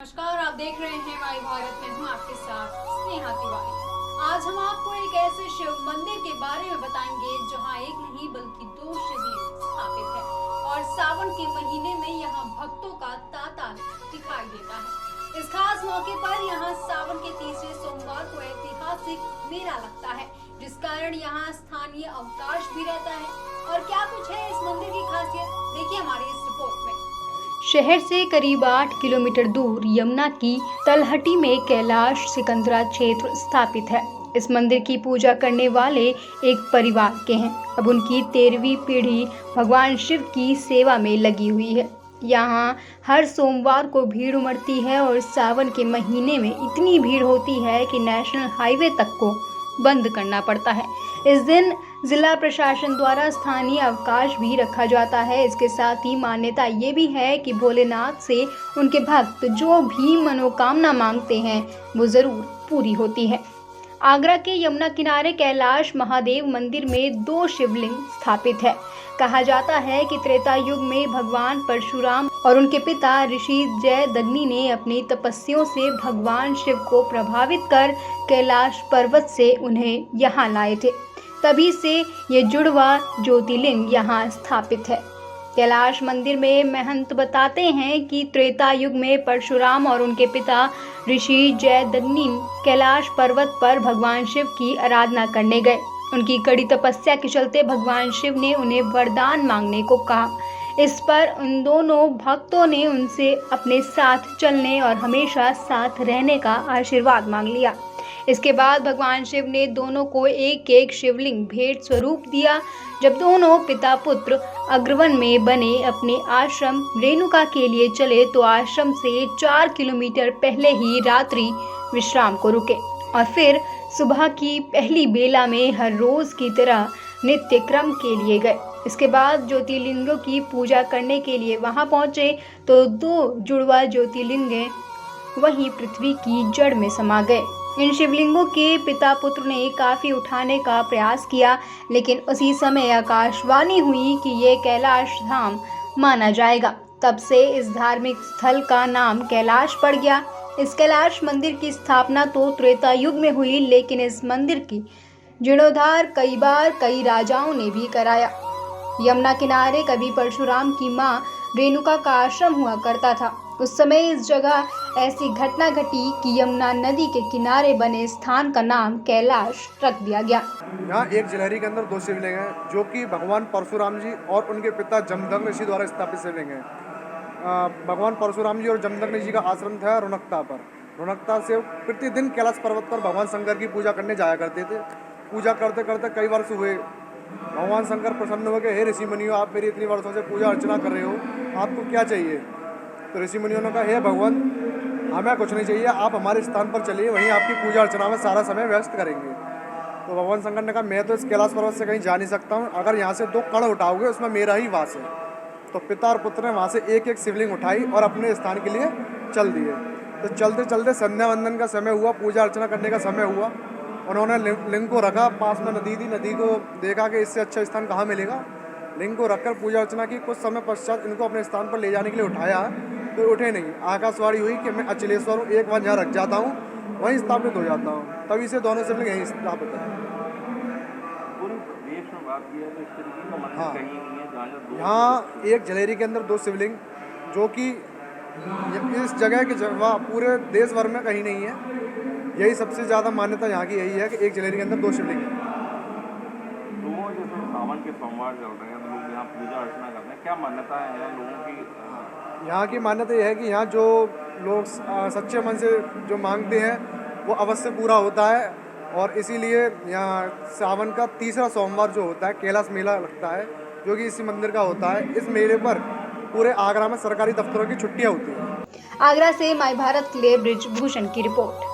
नमस्कार, आप देख रहे हैं माई भारत में हूँ आपके साथ स्नेहा तिवारी। आज हम आपको एक ऐसे शिव मंदिर के बारे में बताएंगे जहाँ एक नहीं बल्कि दो शिवलिंग स्थापित है और सावन के महीने में यहाँ भक्तों का तांता दिखाई देता है। इस खास मौके पर यहाँ सावन के तीसरे सोमवार को ऐतिहासिक मेला लगता है, जिस कारण यहाँ स्थानीय अवकाश भी रहता है। और क्या कुछ है इस मंदिर की खासियत, देखिए हमारी इस रिपोर्ट में। शहर से करीब 8 किलोमीटर दूर यमुना की तलहटी में कैलाश सिकंदरा क्षेत्र स्थापित है। इस मंदिर की पूजा करने वाले एक परिवार के हैं। अब उनकी 13वीं पीढ़ी भगवान शिव की सेवा में लगी हुई है। यहाँ हर सोमवार को भीड़ उमड़ती है और सावन के महीने में इतनी भीड़ होती है कि नेशनल हाईवे तक को बंद करना पड़ता है। इस दिन जिला प्रशासन द्वारा स्थानीय अवकाश भी रखा जाता है। इसके साथ ही मान्यता ये भी है कि भोलेनाथ से उनके भक्त जो भी मनोकामना मांगते हैं वो जरूर पूरी होती है। आगरा के यमुना किनारे कैलाश महादेव मंदिर में 2 शिवलिंग स्थापित है। कहा जाता है कि त्रेता युग में भगवान परशुराम और उनके पिता ऋषि जयदग्नि ने अपनी तपस्याओं से भगवान शिव को प्रभावित कर कैलाश पर्वत से उन्हें यहाँ लाए थे। तभी से ये जुड़वा ज्योतिर्लिंग यहाँ स्थापित है। कैलाश मंदिर में महंत बताते हैं कि त्रेता युग में परशुराम और उनके पिता ऋषि जयदग्नि कैलाश पर्वत पर भगवान शिव की आराधना करने गए। उनकी कड़ी तपस्या के चलते भगवान शिव ने उन्हें वरदान मांगने को कहा। इस पर उन दोनों भक्तों ने उनसे अपने साथ चलने और हमेशा साथ रहने का आशीर्वाद मांग लिया। इसके बाद भगवान शिव ने दोनों को एक एक शिवलिंग भेंट स्वरूप दिया। जब दोनों पिता पुत्र अग्रवन में बने अपने आश्रम रेणुका के लिए चले तो आश्रम से 4 किलोमीटर पहले ही रात्रि विश्राम को रुके और फिर सुबह की पहली बेला में हर रोज की तरह नित्य क्रम के लिए गए। इसके बाद ज्योतिर्लिंगों की पूजा करने के लिए वहां पहुंचे तो 2 जुड़वा ज्योतिर्लिंग वहीं पृथ्वी की जड़ में समा गए। इन शिवलिंगों के पिता पुत्र ने काफी उठाने का प्रयास किया, लेकिन उसी समय आकाशवाणी हुई कि ये कैलाश धाम माना जाएगा। तब से इस धार्मिक स्थल का नाम कैलाश पड़ गया। इस कैलाश मंदिर की स्थापना तो त्रेता युग में हुई, लेकिन इस मंदिर की जीर्णोद्धार कई बार कई राजाओं ने भी कराया। यमुना किनारे कभी परशुराम की मां रेणुका का आश्रम हुआ करता था। उस समय इस जगह ऐसी घटना घटी कि यमुना नदी के किनारे बने स्थान का नाम कैलाश रख दिया गया। यहाँ एक जलहरी के अंदर 2 शिवलिंग हैं जो कि भगवान परशुराम जी और उनके पिता जमदग्नि ऋषि द्वारा स्थापित शिवलिंग हैं। भगवान परशुराम जी और जमदग्नि जी का आश्रम था रुणकता पर। रुणकता से प्रतिदिन कैलाश पर्वत पर भगवान शंकर की पूजा करने जाया करते थे। पूजा करते करते कई वर्ष हुए। भगवान शंकर प्रसन्न हो गए, हे ऋषि मुनियों, आप मेरी इतनी वर्षों से पूजा अर्चना कर रहे हो, आपको क्या चाहिए? तो ऋषि मुनियों ने कहा, हे भगवान, हमें कुछ नहीं चाहिए, आप हमारे स्थान पर चलिए, वहीं आपकी पूजा अर्चना में सारा समय व्यस्त करेंगे। तो भगवान शंकर ने कहा, मैं तो इस कैलाश पर्वत से कहीं जा नहीं सकता हूँ, अगर यहाँ से 2 कण उठाओगे उसमें मेरा ही वास है। तो पिता और पुत्र ने वहाँ से एक एक शिवलिंग उठाई और अपने स्थान के लिए चल दिए। तो चलते चलते संध्या वंदन का समय हुआ, पूजा अर्चना करने का समय हुआ। उन्होंने लिंग को रखा, पास में नदी थी, नदी को देखा कि इससे अच्छा स्थान कहाँ मिलेगा। लिंग को रखकर पूजा अर्चना की। कुछ समय पश्चात इनको अपने स्थान पर ले जाने के लिए उठाया तो उठे नहीं। आकाशवाणी हुई कि मैं अचलेश्वर हूँ, एक बार यहाँ रख जाता हूँ, वहीं स्थापित हो जाता हूँ। तभी से दोनों शिवलिंग यहीं स्थापित है। हाँ, यहाँ एक जलेरी के अंदर 2 शिवलिंग जो कि इस जगह की जगह पूरे देश भर में कहीं नहीं है। यही सबसे ज़्यादा मान्यता यहाँ की यही है कि एक जलेरी के अंदर 2 शिवलिंग हैं। सावन के सोमवार चल रहे हैं तो लोग यहाँ पूजा अर्चना करते हैं, क्या मान्यता है लोगों की? यहाँ की मान्यता यह है कि यहाँ जो लोग सच्चे मन से जो मांगते हैं वो अवश्य पूरा होता है। और इसीलिए यहाँ सावन का तीसरा सोमवार जो होता है कैलाश मेला लगता है, जो कि इसी मंदिर का होता है। इस मेले पर पूरे आगरा में सरकारी दफ्तरों की छुट्टियाँ होती हैं। आगरा से माई भारत के लिए ब्रिजभूषण की रिपोर्ट।